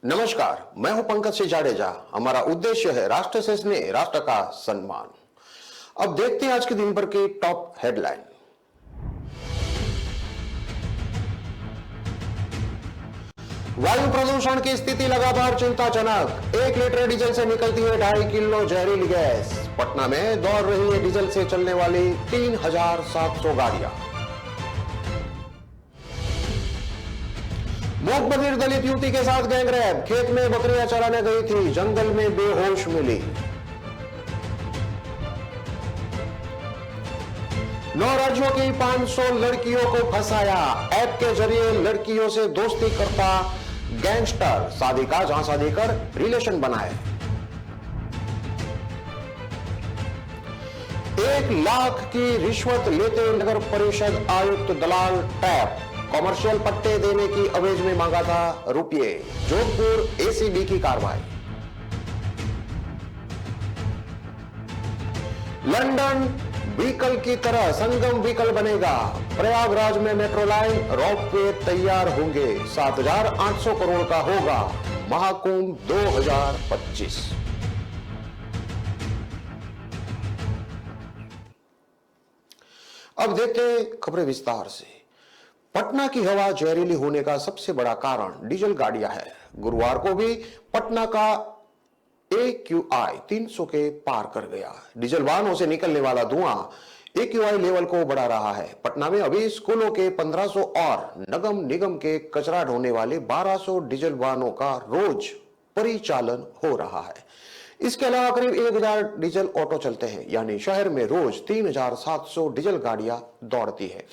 नमस्कार, मैं हूं पंकज सिंह जाडेजा। हमारा उद्देश्य है राष्ट्र से स्नेह, राष्ट्र का सम्मान। अब देखते हैं आज के दिन भर की टॉप हेडलाइन। वायु प्रदूषण की स्थिति लगातार चिंताजनक। 1 लीटर डीजल से निकलती है 2.5 किलो जहरीली गैस। पटना में दौड़ रही है डीजल से चलने वाली 3700 गाड़ियां। मूक बधिर दलित युवती के साथ गैंगरेप। खेत में बकरियां चराने गई थी, जंगल में बेहोश मिली। 9 राज्यों की 500 लड़कियों को फंसाया। ऐप के जरिए लड़कियों से दोस्ती करता गैंगस्टर। शादी का झांसा देकर रिलेशन बनाए। 1 लाख की रिश्वत लेते नगर परिषद आयुक्त दलाल टैप। कॉमर्शियल पट्टे देने की अवेज में मांगा था रुपये। जोधपुर एसीबी की कार्रवाई। लंदन व्हीकल की तरह संगम व्हीकल बनेगा। प्रयागराज में मेट्रो लाइन, रोपवे तैयार होंगे। 7,800 करोड़ का होगा महाकुंभ 2025। अब देखते खबरें विस्तार से। पटना की हवा जहरीली होने का सबसे बड़ा कारण डीजल गाड़ियां है। गुरुवार को भी पटना का AQI 300 के पार कर गया। डीजल वाहनों से निकलने वाला धुआं AQI लेवल को बढ़ा रहा है। पटना में अभी स्कूलों के 1500 और नगम निगम के कचरा ढोने वाले 1200 डीजल वाहनों का रोज परिचालन हो रहा है। इसके अलावा करीब 1000 डीजल ऑटो चलते हैं, यानी शहर में रोज 3700 डीजल गाड़ियां दौड़ती है।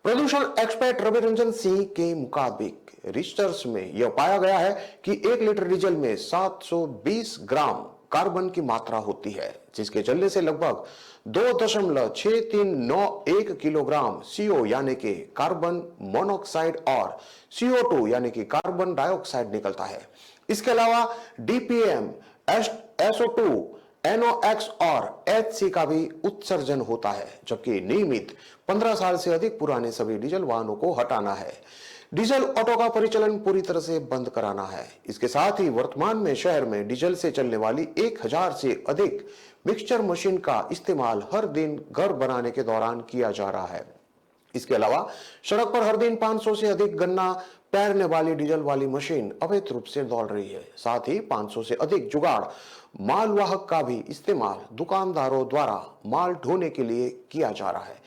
प्रदूषण एक्सपर्ट रवि रंजन सिंह के मुताबिक रिसर्च में यह पाया गया है कि 1 लीटर डीजल में 720 ग्राम कार्बन की मात्रा होती है, जिसके जलने से लगभग 2.6391 किलोग्राम CO यानी कि कार्बन मोनोऑक्साइड और CO2 यानी कि कार्बन डाइऑक्साइड निकलता है। इसके अलावा DPM, SO2, NOx और HC का भी उत्सर्जन होता है, जबकि नियमित 15 साल से अधिक पुराने सभी डीजल वाहनों को हटाना है। डीजल ऑटो का परिचालन पूरी तरह से बंद कराना है। इसके साथ ही वर्तमान में शहर में डीजल से चलने वाली 1000 से अधिक मिक्सचर मशीन का इस्तेमाल हर दिन घर बनाने के दौरान किया जा रहा है। इसके अलावा सड़क पर हर दिन 500 से अधिक गन्ना पैरने वाली डीजल वाली मशीन अवैध रूप से दौड़ रही है। साथ ही 500 से अधिक जुगाड़ मालवाहक का भी इस्तेमाल दुकानदारों द्वारा माल ढोने के लिए किया जा रहा है।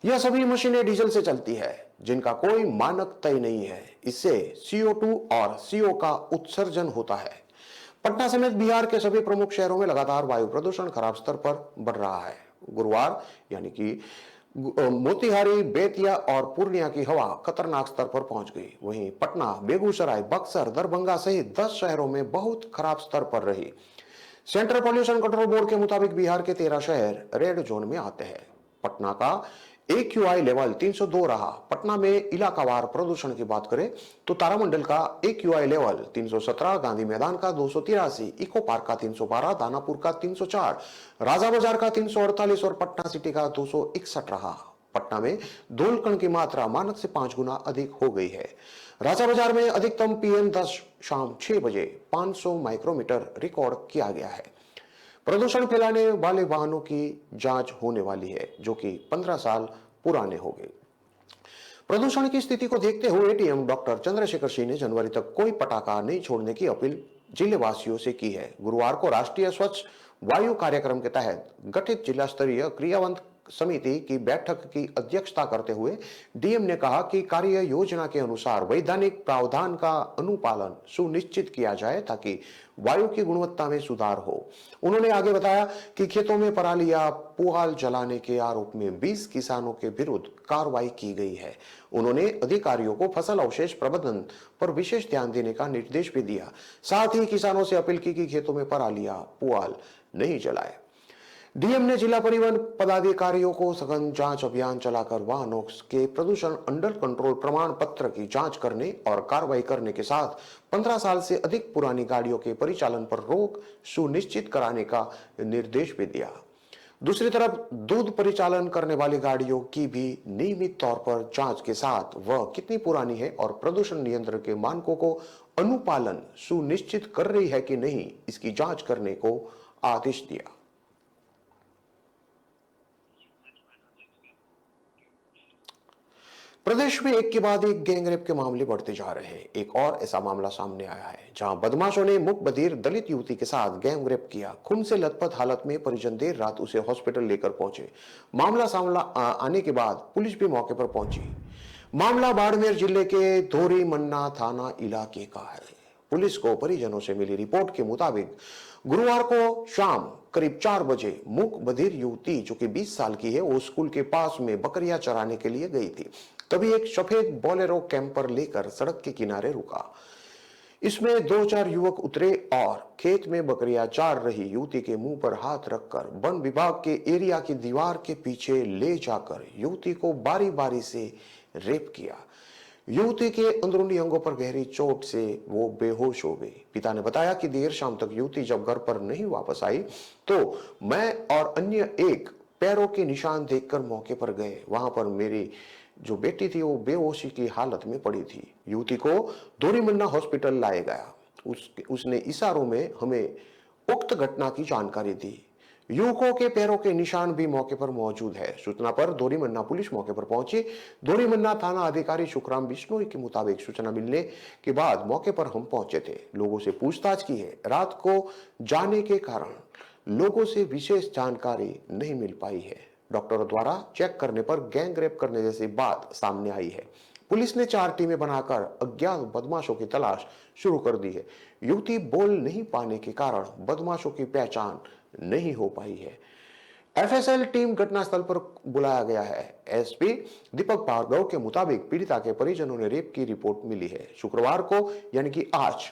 यह सभी मशीनें डीजल से चलती है, जिनका कोई मानक तय नहीं है। इससे CO2 और CO का उत्सर्जन होता है। पटना समेत बिहार के सभी प्रमुख शहरों में लगातार वायु प्रदूषण खराब स्तर पर बढ़ रहा है। गुरुवार यानी कि मोतिहारी, बेतिया और पूर्णिया की हवा खतरनाक स्तर पर पहुंच गई। वहीं पटना, बेगूसराय, बक्सर, दरभंगा सहित 10 शहरों में बहुत खराब स्तर पर रही। सेंट्रल पॉल्यूशन कंट्रोल बोर्ड के मुताबिक बिहार के 13 शहर रेड जोन में आते हैं। पटना का AQI लेवल 302 रहा। पटना में इलाकावार प्रदूषण की बात करें तो तारामंडल का AQI लेवल 317, गांधी मैदान का 283, इको पार्क का 312, दानापुर का 304, राजा बाजार का 348 और पटना सिटी का 261 रहा। पटना में धूल कण की मात्रा मानक से 5 गुना अधिक हो गई है। राजा बाजार में अधिकतम PM10 शाम 6 बजे 500 माइक्रोमीटर रिकॉर्ड किया गया है। प्रदूषण फैलाने वाले वाहनों की जांच होने वाली है, जो कि 15 साल पुराने हो गए। प्रदूषण की स्थिति को देखते हुए DM डॉक्टर चंद्रशेखर सिंह ने जनवरी तक कोई पटाखा नहीं छोड़ने की अपील जिले वासियों से की है। गुरुवार को राष्ट्रीय स्वच्छ वायु कार्यक्रम के तहत गठित जिला स्तरीय क्रियावंत समिति की बैठक की अध्यक्षता करते हुए DM ने कहा कि कार्य योजना के अनुसार वैधानिक प्रावधान का अनुपालन सुनिश्चित किया जाए ताकि वायु की गुणवत्ता में सुधार हो। उन्होंने आगे बताया कि खेतों में पराली या पुआल जलाने के आरोप में 20 किसानों के विरुद्ध कार्रवाई की गई है। उन्होंने अधिकारियों को फसल अवशेष प्रबंधन पर विशेष ध्यान देने का निर्देश भी दिया। साथ ही किसानों से अपील की कि खेतों में पराली या पुआल नहीं जलाए। DM ने जिला परिवहन पदाधिकारियों को सघन जांच अभियान चलाकर वाहनों के प्रदूषण अंडर कंट्रोल प्रमाण पत्र की जांच करने और कार्रवाई करने के साथ 15 साल से अधिक पुरानी गाड़ियों के परिचालन पर रोक सुनिश्चित कराने का निर्देश भी दिया। दूसरी तरफ दूध परिचालन करने वाली गाड़ियों की भी नियमित तौर पर जांच के साथ वह कितनी पुरानी है और प्रदूषण नियंत्रण के मानकों को अनुपालन सुनिश्चित कर रही है कि नहीं, इसकी जांच करने को आदेश दिया। प्रदेश में एक के बाद एक गैंगरेप के मामले बढ़ते जा रहे हैं। एक और ऐसा मामला सामने आया है जहां बदमाशों ने मूक बधिर दलित युवती के साथ गैंगरेप किया। खून से लथपथ हालत में परिजन देर रात उसे हॉस्पिटल लेकर पहुंचे। मामला सामने आने के बाद पुलिस भी मौके पर पहुंची। मामला बाड़मेर जिले के धोरी मन्ना थाना इलाके का है। पुलिस को परिजनों से मिली रिपोर्ट के मुताबिक गुरुवार को शाम करीब 4 बजे मूक बधिर युवती जो कि 20 साल की है, वो स्कूल के पास में बकरियां चराने के लिए गई थी। तभी एक सफेद बोलेरो कैंपर लेकर सड़क के किनारे रुका। इसमें 2-4 युवक उतरे और खेत में बकरियां चार रही युवती के मुंह पर हाथ रखकर वन विभाग के एरिया की दीवार के पीछे ले जाकर युवती को बारी बारी से रेप किया। युवती के अंदरूनी अंगों पर गहरी चोट से वो बेहोश हो गई। पिता ने बताया कि देर शाम तक युवती जब घर पर नहीं वापस आई तो मैं और अन्य एक पैरों के निशान देखकर मौके पर गए। वहां पर मेरी जो बेटी थी वो बेहोशी की हालत में पड़ी थी। युवती को दोरीमन्ना हॉस्पिटल लाया गया। उसने इशारों में हमें उक्त घटना की जानकारी दी। युवकों के पैरों के निशान भी मौके पर मौजूद है। सूचना पर दोरीमन्ना पुलिस मौके पर पहुंची। दोरीमन्ना थाना अधिकारी सुखराम बिश्नोई के मुताबिक सूचना मिलने के बाद मौके पर हम पहुंचे थे। लोगों से पूछताछ की है। रात को जाने के कारण लोगों से विशेष जानकारी नहीं मिल पाई है। डॉक्टरों द्वारा चेक करने पर गैंग रेप करने जैसी बात सामने आई है। पुलिस ने 4 टीमें बनाकर अज्ञात बदमाशों की तलाश शुरू कर दी है। युवती बोल नहीं पाने के कारण बदमाशों की पहचान नहीं हो पाई है। एफएसएल टीम घटनास्थल पर बुलाया गया है। एसपी दीपक भार्गव के मुताबिक पीड़िता के परिजनों ने रेप की रिपोर्ट मिली है। शुक्रवार को यानी कि आज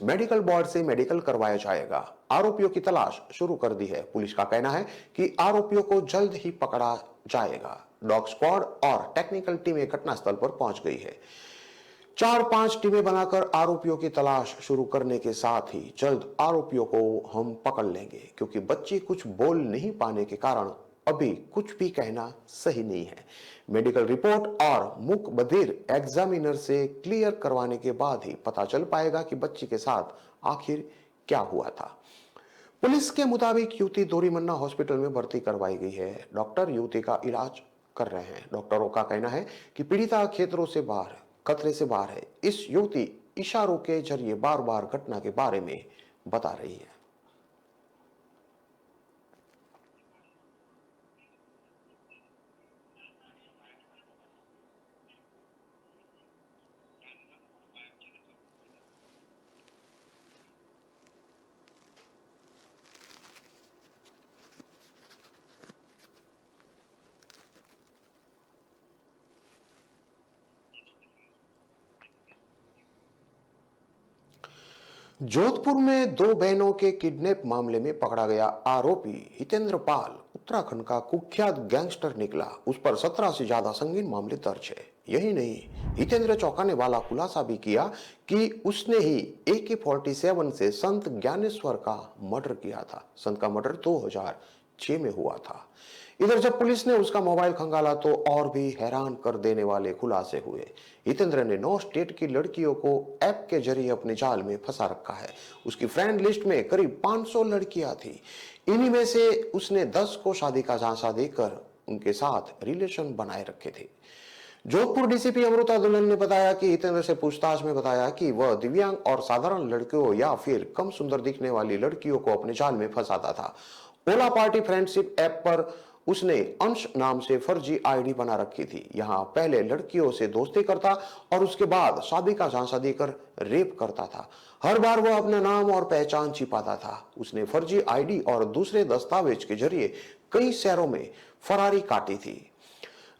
मेडिकल बोर्ड से मेडिकल करवाया जाएगा। आरोपियों की तलाश शुरू कर दी है। पुलिस का कहना है कि आरोपियों को जल्द ही पकड़ा जाएगा। डॉग स्क्वाड और टेक्निकल टीमें घटनास्थल पर पहुंच गई है। 4-5 टीमें बनाकर आरोपियों की तलाश शुरू करने के साथ ही जल्द आरोपियों को हम पकड़ लेंगे, क्योंकि बच्ची कुछ बोल नहीं पाने के कारण अभी कुछ भी कहना सही नहीं है। मेडिकल रिपोर्ट और मूक बधिर एग्जामिनर से क्लियर करवाने के बाद ही पता चल पाएगा कि बच्ची के साथ आखिर क्या हुआ था। पुलिस के मुताबिक युवती दोरीमन्ना हॉस्पिटल में भर्ती करवाई गई है। डॉक्टर युवती का इलाज कर रहे हैं। डॉक्टरों का कहना है कि पीड़िता खतरे से बाहर है। इस युवती इशारों के जरिए बार बार घटना के बारे में बता रही है। जोधपुर में 2 बहनों के किडनैप मामले में पकड़ा गया आरोपी हितेंद्र पाल उत्तराखंड का कुख्यात गैंगस्टर निकला। उस पर 17 से ज्यादा संगीन मामले दर्ज है। यही नहीं, हितेंद्र चौंकाने वाला खुलासा भी किया कि उसने ही AK-47 से संत ज्ञानेश्वर का मर्डर किया था। संत का मर्डर 2006 में हुआ था। इधर जब पुलिस ने उसका मोबाइल खंगाला तो और भी हैरान कर देने वाले खुलासे हुए। हितेंद्र ने 9 स्टेट की लड़कियों को ऐप के जरिए अपने जाल में फंसा रखा है। उसकी फ्रेंड लिस्ट में करीब 500 लड़कियां थी। इन्हीं में से उसने 10 को शादी का झांसा देकर उनके साथ रिलेशन बनाए रखे थे। जोधपुर डीसीपी अमृता दुल्लन ने बताया कि हितेंद्र से पूछताछ में बताया कि वह दिव्यांग और साधारण लड़कियों या फिर कम सुंदर दिखने वाली लड़कियों को अपने जाल में फंसाता था। ओला पार्टी फ्रेंडशिप ऐप पर उसने अंश नाम से फर्जी आईडी बना रखी थी। यहाँ पहले लड़कियों से दोस्ती करता और उसके बाद शादी का झांसा देकर रेप करता था। हर बार वह अपना नाम और पहचान छिपाता था। उसने फर्जी आईडी और दूसरे दस्तावेज के जरिए कई शहरों में फरारी काटी थी।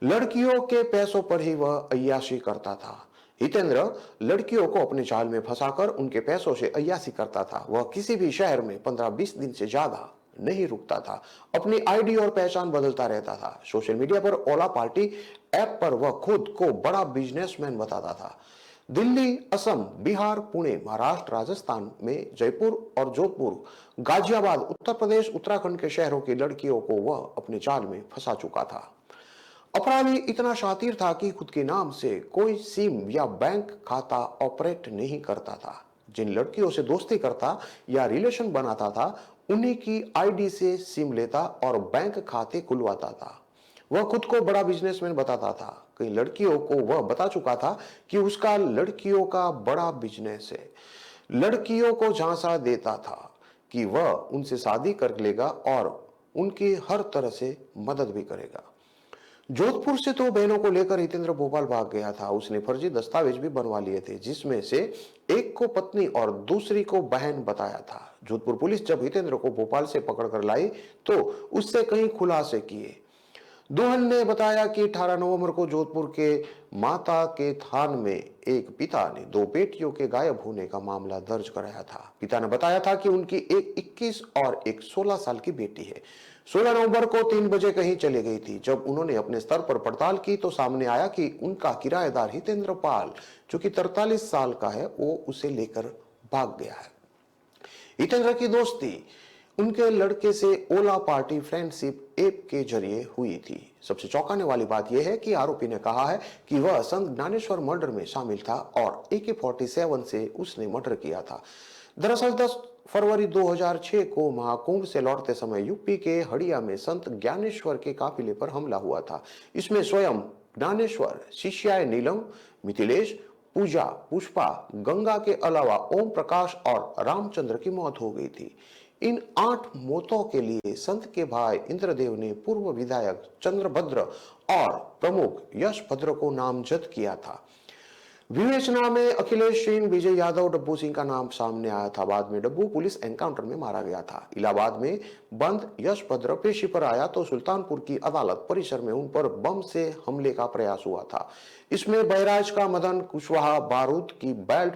लड़कियों के पैसों पर ही वह अय्याशी करता था। हितेंद्र लड़कियों को अपने जाल में फंसाकर उनके पैसों से अय्याशी करता था। वह किसी भी शहर में 15-20 दिन से ज्यादा नहीं रुकता था। अपनी आईडी और पहचान बदलता रहता था। सोशल मीडिया पर ओला पार्टी ऐप पर वह खुद को बड़ा बिजनेसमैन बताता था। दिल्ली, असम, बिहार, पुणे, महाराष्ट्र, राजस्थान में जयपुर और जोधपुर, गाजियाबाद, उत्तर प्रदेश, उत्तराखंड के शहरों की लड़कियों को वह अपने जाल में फंसा चुका था। अपराधी इतना शातिर था कि खुद के नाम से कोई सिम या बैंक खाता ऑपरेट नहीं करता था। जिन लड़कियों से दोस्ती करता या रिलेशन बनाता था, उन्हीं की आईडी से सिम लेता और बैंक खाते खुलवाता था। वह खुद को बड़ा बिजनेसमैन बताता था। कई लड़कियों को वह बता चुका था कि उसका लड़कियों का बड़ा बिजनेस है। लड़कियों को झांसा देता था कि वह उनसे शादी कर लेगा और उनकी हर तरह से मदद भी करेगा। जोधपुर से तो बहनों को लेकर हितेंद्र भोपाल भाग गया था। उसने फर्जी दस्तावेज भी बनवा लिए थे, जिसमें से एक को पत्नी और दूसरी को बहन बताया था। जोधपुर पुलिस जब हितेंद्र को भोपाल से पकड़कर लाई तो उससे कई खुलासे किए। दुल्हन ने बताया कि 18 नवंबर को जोधपुर के माता के थान में एक पिता ने दो बेटियों के गायब होने का मामला दर्ज कराया था। पिता ने बताया था कि उनकी एक 21 और एक 16 साल की बेटी है। 16 नवंबर को 3 बजे कहीं चली गई थी। जब उन्होंने अपने स्तर पर पड़ताल की तो सामने आया कि उनका किराएदार हितेंद्र पाल, जो कि 43 साल का है, वो उसे लेकर भाग गया है। हितेंद्र की दोस्ती उनके लड़के से ओला पार्टी फ्रेंडशिप ऐप के जरिए हुई थी। सबसे चौंकाने वाली बात यह है कि आरोपी ने कहा है कि वह संत ज्ञानेश्वर मर्डर में शामिल था और AK-47 से उसने मर्डर किया था। दरअसल 10 फरवरी 2006 को महाकुंभ से लौटते समय यूपी के हड़िया में संत ज्ञानेश्वर के काफिले पर हमला हुआ था। इसमें स्वयं ज्ञानेश्वर, शिष्याय नीलम, मिथिलेश, पूजा, पुष्पा, गंगा के अलावा ओम प्रकाश और रामचंद्र की मौत हो गई थी। इन 8 मौतों के लिए संत के भाई इंद्रदेव ने पूर्व विधायक चंद्रभद्र और प्रमुख यशभद्र को नामजद किया था। विवेचना में अखिलेश सिंह, विजय यादव, डब्बू सिंह का नाम सामने आया था। बाद में डब्बू पुलिस एनकाउंटर में मारा गया था। इलाहाबाद में बंद यशभद्र पेशी पर आया तो सुल्तानपुर की अदालत परिसर में उन पर बम से हमले का प्रयास हुआ था। इसमें बहराइच का मदन कुशवाहा बारूद की बेल्ट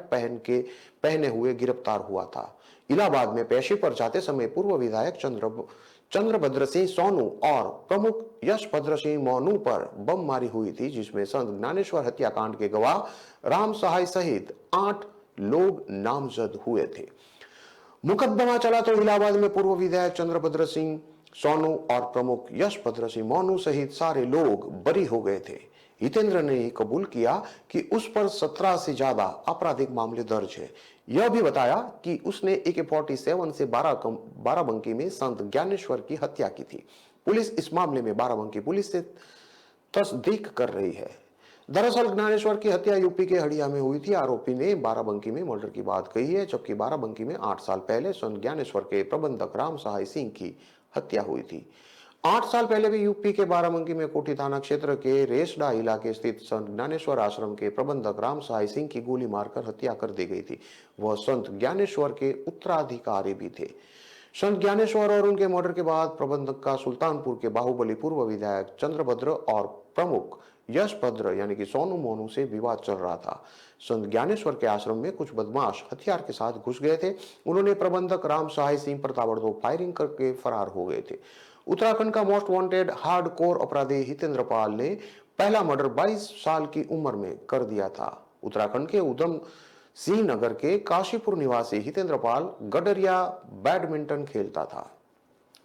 पहने हुए गिरफ्तार हुआ था। इलाहाबाद में पेशी पर जाते समय पूर्व विधायक चंद्रभद्र सिंह सोनू और प्रमुख यशभद्र सिंह मोनू पर बमबारी हुई थी, जिसमें संत ज्ञानेश्वर हत्याकांड के गवाह राम सहाय सहित 8 लोग नामजद हुए थे। मुकदमा चला तो इलाहाबाद में पूर्व विधायक चंद्रभद्र सिंह सोनू और प्रमुख यशभद्र सिंह मोनू सहित सारे लोग बरी हो गए थे। हितेंद्र ने ही कबूल किया कि उस पर 17 से ज्यादा आपराधिक मामले दर्ज है। यह भी बताया कि उसने AK-47 से 12बंकी में संत ज्ञानेश्वर की हत्या की थी। पुलिस इस मामले में बाराबंकी पुलिस से तस्दीक कर रही है। दरअसल ज्ञानेश्वर की हत्या यूपी के हड़िया में हुई थी। आरोपी ने बाराबंकी में मर्डर की बात कही है, जबकि बाराबंकी में 8 साल पहले संत ज्ञानेश्वर के प्रबंधक राम सहाय सिंह की हत्या हुई थी। 8 साल पहले भी यूपी के बाराबंकी में कोठी थाना क्षेत्र के रेसडा इलाके स्थित संत ज्ञानेश्वर आश्रम के प्रबंधक राम सहाय सिंह की गोली मारकर हत्या कर दी गई थी। वह संत ज्ञानेश्वर के उत्तराधिकारी भी थे। संत ज्ञानेश्वर और उनके मर्डर के बाद प्रबंधक का सुल्तानपुर के बाहुबली पूर्व विधायक चंद्रभद्र और प्रमुख यशभद्र यानी कि सोनू मोनू से विवाद चल रहा था। संत ज्ञानेश्वर के आश्रम में कुछ बदमाश हथियार के साथ घुस गए थे। उन्होंने प्रबंधक राम सहाय सिंह पर ताबड़तोड़ फायरिंग करके फरार हो गए थे। उत्तराखंड का मोस्ट वांटेड हार्डकोर अपराधी हितेंद्र पाल ने पहला मर्डर 22 साल की उम्र में कर दिया था। उत्तराखंड के उधम सिंह नगर के काशीपुर निवासी हितेंद्र पाल गडरिया बैडमिंटन खेलता था।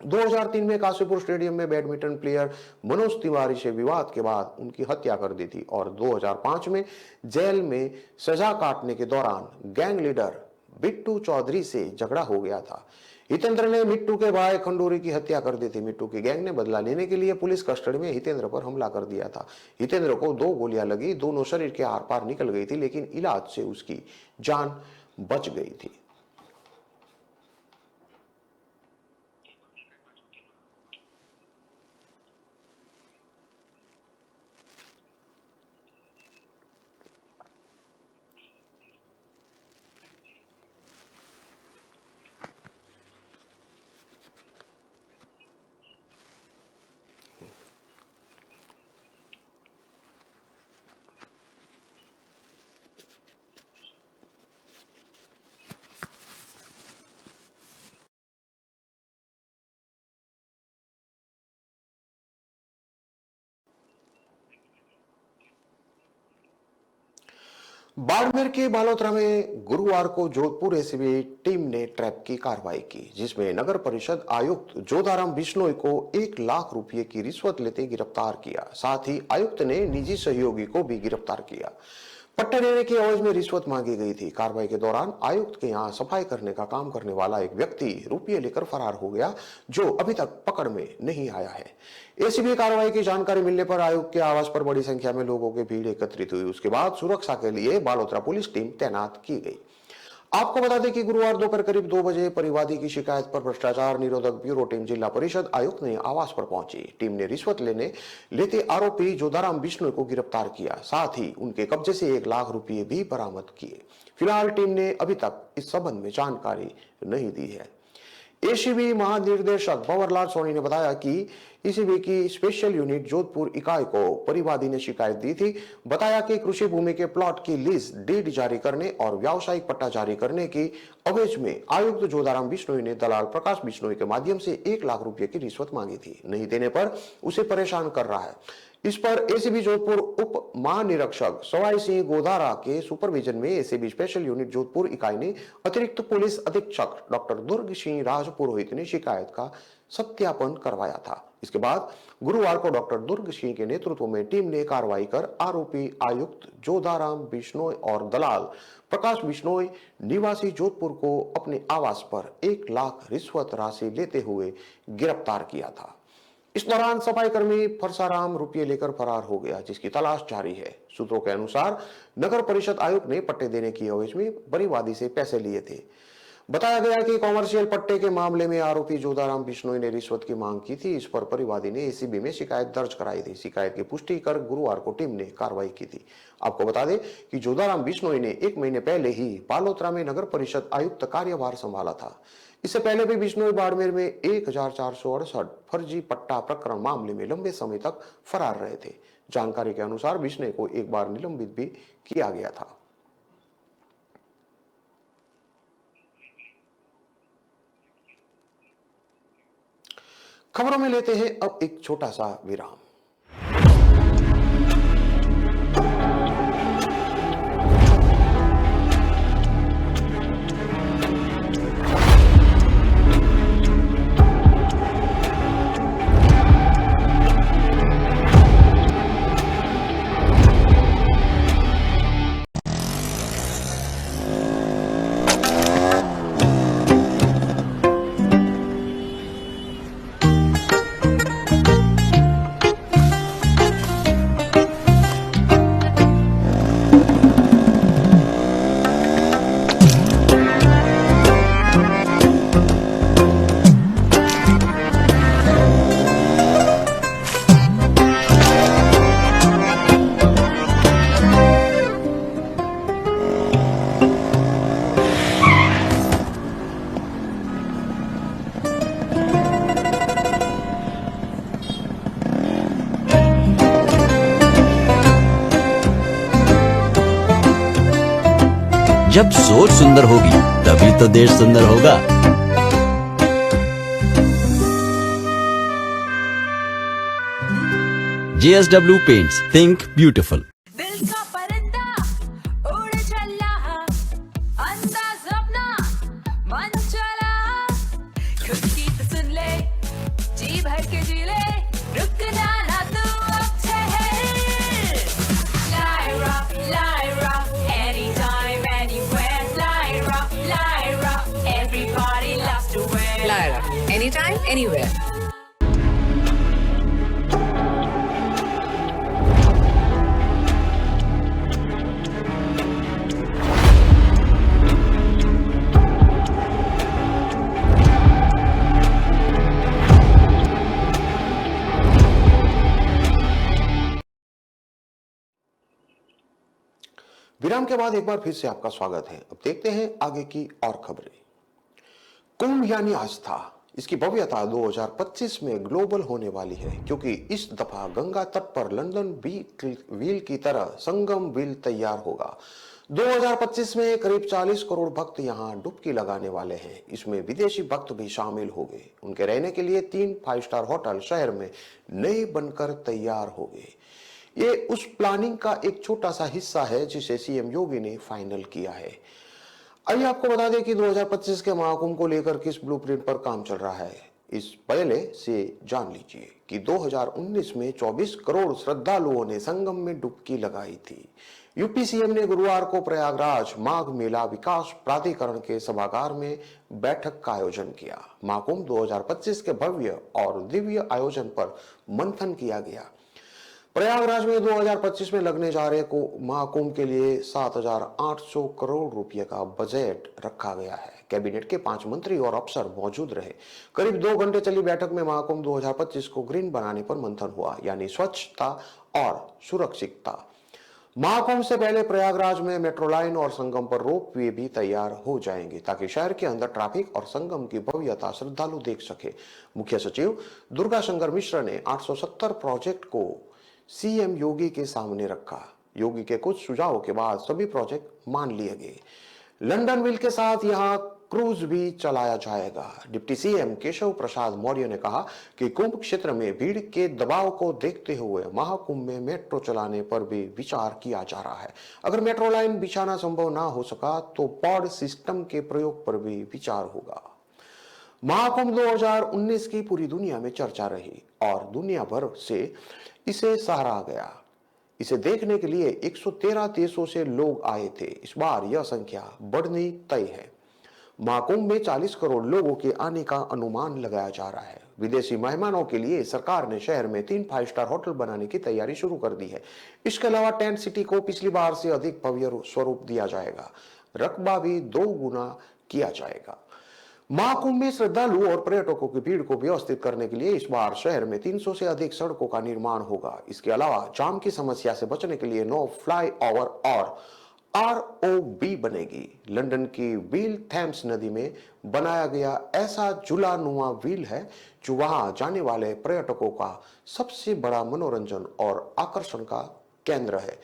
2003 में काशीपुर स्टेडियम में बैडमिंटन प्लेयर मनोज तिवारी से विवाद के बाद उनकी हत्या कर दी थी और 2005 में जेल में सजा काटने के दौरान गैंग लीडर बिट्टू चौधरी से झगड़ा हो गया था। हितेंद्र ने मिट्टू के भाई खंडूरी की हत्या कर दी थी। मिट्टू की गैंग ने बदला लेने के लिए पुलिस कस्टडी में हितेंद्र पर हमला कर दिया था। हितेंद्र को 2 गोलियां लगी, दोनों शरीर के आर पार निकल गई थी, लेकिन इलाज से उसकी जान बच गई थी। बाड़मेर के बालोतरा में गुरुवार को जोधपुर एसीबी टीम ने ट्रैप की कार्रवाई की, जिसमें नगर परिषद आयुक्त जोधाराम बिश्नोई को 1 लाख रुपए की रिश्वत लेते गिरफ्तार किया। साथ ही आयुक्त ने निजी सहयोगी को भी गिरफ्तार किया। पट्टे देने की एवज में रिश्वत मांगी गई थी। कार्रवाई के दौरान आयुक्त के यहाँ सफाई करने का काम करने वाला एक व्यक्ति रुपये लेकर फरार हो गया, जो अभी तक पकड़ में नहीं आया है। एसीबी कार्रवाई की जानकारी मिलने पर आयुक्त के आवास पर बड़ी संख्या में लोगों की भीड़ एकत्रित हुई। उसके बाद सुरक्षा के लिए बालोतरा पुलिस टीम तैनात की गई। आपको बता दें कि गुरुवार दोपहर करीब 2 बजे परिवादी की शिकायत पर भ्रष्टाचार निरोधक ब्यूरो टीम जिला परिषद आयुक्त ने आवास पर पहुंची। टीम ने रिश्वत लेते आरोपी जोधाराम बिश्नोई को गिरफ्तार किया। साथ ही उनके कब्जे से 1 लाख रुपए भी बरामद किए। फिलहाल टीम ने अभी तक इस संबंध में जानकारी नहीं दी है। एसीबी महानिदेशक भंवरलाल सोनी ने बताया कि एसीबी की स्पेशल यूनिट जोधपुर इकाई को परिवादी ने शिकायत दी थी। बताया कि कृषि भूमि के प्लॉट की लीज डीड जारी करने और व्यावसायिक पट्टा जारी करने की अवेज में आयुक्त जोधाराम बिश्नोई ने दलाल प्रकाश बिश्नोई के माध्यम से 1 लाख रुपए की रिश्वत मांगी थी। नहीं देने पर उसे परेशान कर रहा है। इस पर एसीबी जोधपुर उप महानिरीक्षक सवाई सिंह गोधारा के सुपरविजन में एसीबी स्पेशल यूनिट जोधपुर इकाई ने अतिरिक्त पुलिस अधीक्षक डॉक्टर दुर्ग सिंह राजपुरोहित ने शिकायत का सत्यापन करवाया था। इसके बाद गुरुवार को डॉक्टर दुर्ग सिंह के नेतृत्व में टीम ने कार्रवाई कर आरोपी आयुक्त जोधाराम बिश्नोई और दलाल प्रकाश बिश्नोई निवासी जोधपुर को अपने आवास पर 1 लाख रिश्वत राशि लेते हुए गिरफ्तार किया था। इस दौरान सफाई कर्मी फरसाराम रुपये लेकर फरार हो गया, जिसकी तलाश जारी है। सूत्रों के अनुसार नगर परिषद आयुक्त ने पट्टे देने की एवज में परिवादी से पैसे लिए थे। बताया गया कि कॉमर्शियल पट्टे के मामले में आरोपी जोधाराम बिश्नोई ने रिश्वत की मांग की थी। इस पर परिवादी ने एसीबी में शिकायत दर्ज कराई थी। शिकायत की पुष्टि कर गुरुवार को टीम ने कार्रवाई की थी। आपको बता दें कि जोधाराम बिश्नोई ने 1 महीने पहले ही बालोतरा में नगर परिषद आयुक्त कार्यभार संभाला था। इससे पहले भी बिश्नोई बाड़मेर में 1468 फर्जी पट्टा प्रकरण मामले में लंबे समय तक फरार रहे थे। जानकारी के अनुसार बिश्नोई को एक बार निलंबित भी किया गया था। खबरों में लेते हैं अब एक छोटा सा विराम। जब सोच सुंदर होगी तभी तो देश सुंदर होगा। JSW Paints, think beautiful। दिल का परिंदा उड़ चला, अंदाज अपना मन चला, खुद की तो सुन ले, जी भर के जी ले, रुक जाना तू अब ठहर। Lyra, anytime, anywhere, Lyra, everybody loves to wear. Lyra, anytime, anywhere. विराम के बाद एक बार फिर से आपका स्वागत है। अब देखते हैं आगे की और खबरें। कुंभ यानी आस्था, इसकी भव्यता 2025 में ग्लोबल होने वाली है, क्योंकि इस दफा गंगा तट पर लंदन व्हील की तरह संगम व्हील तैयार होगा। 2025 में करीब 40 करोड़ भक्त यहां डुबकी लगाने वाले हैं। इसमें विदेशी भक्त भी शामिल होंगे। उनके रहने के लिए 3 5 स्टार होटल शहर में नए बनकर तैयार होंगे। ये उस प्लानिंग का एक छोटा सा हिस्सा है जिसे सीएम योगी ने फाइनल किया है। आइए आपको बता दें कि 2025 के महाकुंभ को लेकर किस ब्लूप्रिंट पर काम चल रहा है। इस पहले से जान लीजिए कि 2019 में 24 करोड़ श्रद्धालुओं ने संगम में डुबकी लगाई थी। यूपी सीएम ने गुरुवार को प्रयागराज माघ मेला विकास प्राधिकरण के सभागार में बैठक का आयोजन किया। महाकुंभ 2025 के भव्य और दिव्य आयोजन पर मंथन किया गया। प्रयागराज में 2025 में लगने जा रहे महाकुंभ के लिए 7,800 करोड़ रुपए का बजट रखा गया है। कैबिनेट के 5 मंत्री और अफसर मौजूद रहे। करीब 2 घंटे चली बैठक में महाकुंभ 2025 को ग्रीन बनाने पर मंथन हुआ, यानी स्वच्छता और सुरक्षितता। महाकुंभ से पहले प्रयागराज में मेट्रो लाइन और संगम पर रोपवे भी तैयार हो जाएंगे ताकि शहर के अंदर ट्रैफिक और संगम की भव्यता श्रद्धालु देख सके। मुख्य सचिव दुर्गा शंकर मिश्र ने 870 प्रोजेक्ट को सीएम योगी के सामने रखा। योगी के कुछ सुझावों के बाद सभी प्रोजेक्ट मान लिए गए। लंदन व्हील के साथ यहां क्रूज भी चलाया जाएगा। डिप्टी सीएम केशव प्रसाद मौर्य ने कहा कि कुंभ क्षेत्र में भीड़ के दबाव को देखते हुए महाकुंभ में मेट्रो चलाने पर भी विचार किया जा रहा है। अगर मेट्रो लाइन बिछाना संभव ना हो सका तो पॉड सिस्टम के प्रयोग पर भी विचार होगा। महाकुंभ 2019 की पूरी दुनिया में चर्चा रही और दुनिया भर से इसे सराहा गया। इसे देखने के लिए 113 देशों से लोग आए थे। इस बार यह संख्या बढ़नी तय है। महाकुंभ में 40 करोड़ लोगों के आने का अनुमान लगाया जा रहा है। विदेशी मेहमानों के लिए सरकार ने शहर में 3 5 स्टार होटल बनाने की तैयारी शुरू कर दी है। इसके अलावा टेंट सिटी को पिछली बार से अधिक भव्य स्वरूप दिया जाएगा। रकबा भी 2 गुना किया जाएगा। महाकुंभ में श्रद्धालु और पर्यटकों की भीड़ को व्यवस्थित करने के लिए इस बार शहर में 300 से अधिक सड़कों का निर्माण होगा। इसके अलावा जाम की समस्या से बचने के लिए 9 फ्लाईओवर और ROB बनेगी। लंदन की व्हील थेम्स नदी में बनाया गया ऐसा झूलानुमा व्हील है जो वहां जाने वाले पर्यटकों का सबसे बड़ा मनोरंजन और आकर्षण का केंद्र है।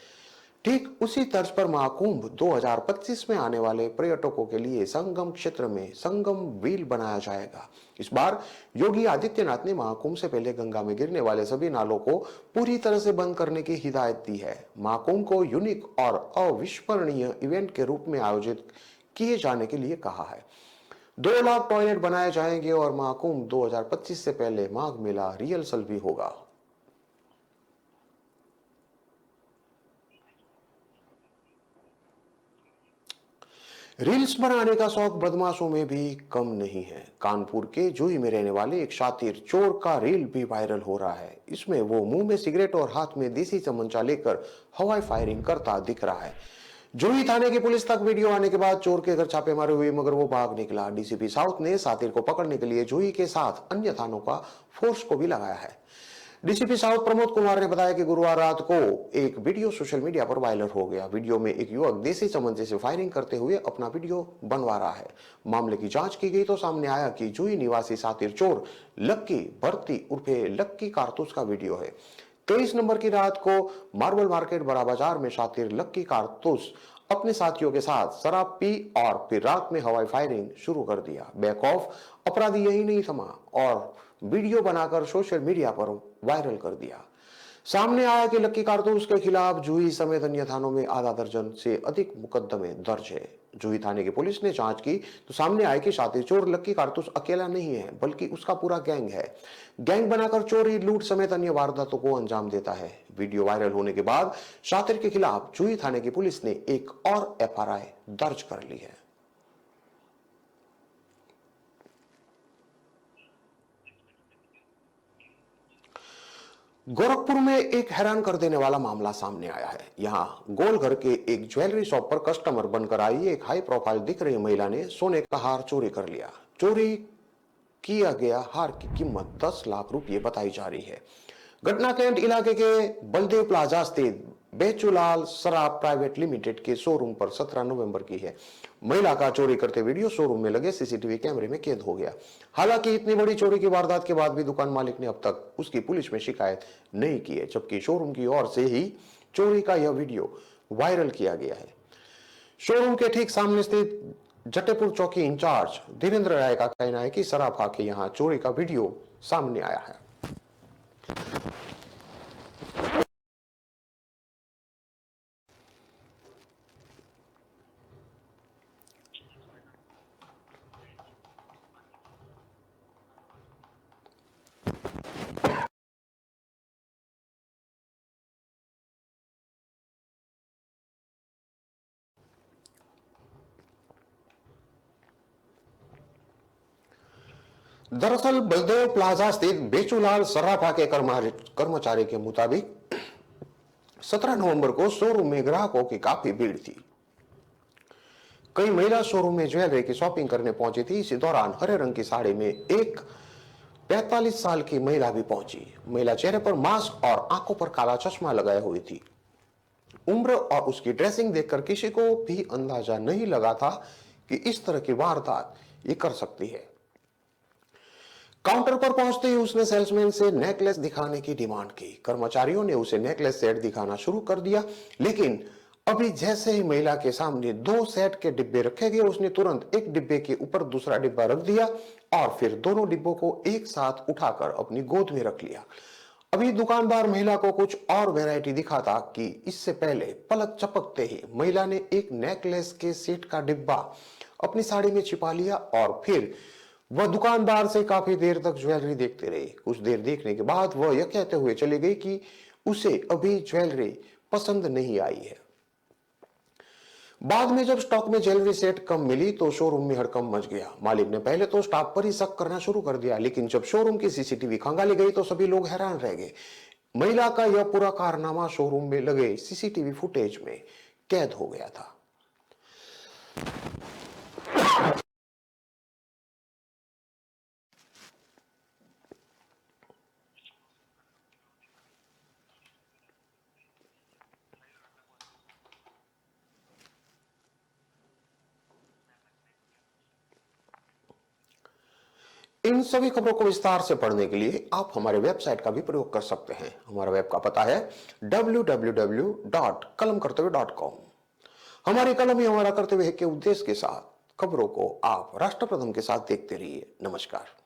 ठीक उसी तर्ज पर महाकुंभ 2025 में आने वाले पर्यटकों के लिए संगम क्षेत्र में संगम व्हील बनाया जाएगा। इस बार योगी आदित्यनाथ ने महाकुंभ से पहले गंगा में गिरने वाले सभी नालों को पूरी तरह से बंद करने की हिदायत दी है। महाकुंभ को यूनिक और अविस्मरणीय इवेंट के रूप में आयोजित किए जाने के लिए कहा है। 2 लाख टॉयलेट बनाए जाएंगे और महाकुंभ 2025 से पहले माघ मेला रिहर्सल भी होगा। रील्स बनाने का शौक बदमाशों में भी कम नहीं है। कानपुर के जूही में रहने वाले एक शातिर चोर का रील भी वायरल हो रहा है। इसमें वो मुंह में सिगरेट और हाथ में देसी चमचा लेकर हवाई फायरिंग करता दिख रहा है। जूही थाने की पुलिस तक वीडियो आने के बाद चोर के घर छापे मारे हुए मगर वो भाग निकला। डीसीपी साउथ ने शातिर को पकड़ने के लिए जूही के साथ अन्य थानों का फोर्स को भी लगाया है। डीसीपी साउथ प्रमोद कुमार ने बताया कि गुरुवार रात को एक वीडियो सोशल मीडिया पर वायरल हो गया। वीडियो में एक युवक देसी चमचे से फायरिंग करते हुए अपना वीडियो बनवा रहा है। मामले की जांच की गई तो सामने आया कि जूही निवासी शातिर चोर लक्की भर्ती उर्फे लक्की कारतूस का वीडियो है। 23 नंबर की रात को मार्बल मार्केट बड़ा बाजार में शातिर लक्की कारतूस अपने साथियों के साथ शराब पी और फिर रात में हवाई फायरिंग शुरू कर दिया। बैक ऑफ अपराधी यही नहीं थमा और वीडियो बनाकर सोशल मीडिया पर वायरल कर दिया। सामने आया कि लक्की कारतूस के खिलाफ जूही समेत अन्य थानों में आधा दर्जन से अधिक मुकदमे दर्ज है। जूही थाने की पुलिस ने जांच की तो सामने आया कि शातिर चोर लक्की कारतूस अकेला नहीं है बल्कि उसका पूरा गैंग है। गैंग बनाकर चोरी लूट समेत अन्य वारदातों को अंजाम देता है। वीडियो वायरल होने के बाद शातिर के खिलाफ जूही थाने की पुलिस ने एक और FRI दर्ज कर ली है। गोरखपुर में एक हैरान कर देने वाला मामला सामने आया है। यहां गोलघर के एक ज्वेलरी शॉप पर कस्टमर बनकर आई एक हाई प्रोफाइल दिख रही महिला ने सोने का हार चोरी कर लिया। चोरी किया गया हार की कीमत 10 लाख रुपए बताई जा रही है। घटना कैंट इलाके के बलदेव प्लाजा स्थित बेचूलाल शराब प्राइवेट लिमिटेड के शोरूम पर 17 नवंबर की है। महिला का चोरी करते वीडियो शोरूम में लगे सीसीटीवी कैमरे में कैद हो गया। हालांकि इतनी बड़ी चोरी की वारदात के बाद भी दुकान मालिक ने अब तक उसकी पुलिस में शिकायत नहीं की है, जबकि शोरूम की ओर से ही चोरी का यह वीडियो वायरल किया गया है। शोरूम के ठीक सामने स्थित जटेपुर चौकी इंचार्ज धीरेन्द्र राय का कहना है कि शराब खा के यहाँ चोरी का वीडियो सामने आया है। दरअसल बलदेव प्लाजा स्थित बेचूलाल सर्राफा के कर्मचारी के मुताबिक 17 नवंबर को शोरूम में ग्राहकों की काफी भीड़ थी। कई महिला शोरूम में ज्वेलरी की शॉपिंग करने पहुंची थी। इसी दौरान हरे रंग की साड़ी में एक 45 साल की महिला भी पहुंची। महिला चेहरे पर मास्क और आंखों पर काला चश्मा लगाए हुई थी। उम्र और उसकी ड्रेसिंग देखकर किसी को भी अंदाजा नहीं लगा था कि इस तरह की वारदात ये कर सकती है। काउंटर पर पहुंचते ही उसने सेल्समैन से नेकलेस दिखाने की डिमांड की। कर्मचारियों ने उसे नेकलेस सेट दिखाना शुरू कर दिया, लेकिन अभी जैसे ही महिला के सामने 2 सेट के डिब्बे रखे गए, उसने तुरंत एक डिब्बे के ऊपर दूसरा डिब्बा रख दिया और फिर दोनों डिब्बों को एक साथ उठाकर अपनी गोद में रख लिया। अभी दुकानदार महिला को कुछ और वैरायटी दिखाता कि इससे पहले पलक झपकते ही महिला ने एक नेकलेस के सेट का डिब्बा अपनी साड़ी में छिपा लिया और फिर वह दुकानदार से काफी देर तक ज्वेलरी देखते रहे। कुछ देर देखने के बाद वह यह कहते हुए चली गई कि उसे अभी ज्वेलरी पसंद नहीं आई है। बाद में जब स्टॉक में ज्वेलरी सेट कम मिली तो शोरूम में हड़कंप मच गया। मालिक ने पहले तो स्टाफ पर ही शक करना शुरू कर दिया, लेकिन जब शोरूम की सीसीटीवी खंगाली गई तो सभी लोग हैरान रह गए। महिला का यह पूरा कारनामा शोरूम में लगे सीसीटीवी फुटेज में कैद हो गया था। इन सभी खबरों को विस्तार से पढ़ने के लिए आप हमारे वेबसाइट का भी प्रयोग कर सकते हैं। हमारा वेब का पता है www.kalamkartavya.com। हमारी कलम ही हमारा कर्तव्य है के उद्देश्य के साथ खबरों को आप राष्ट्र प्रथम के साथ देखते रहिए। नमस्कार।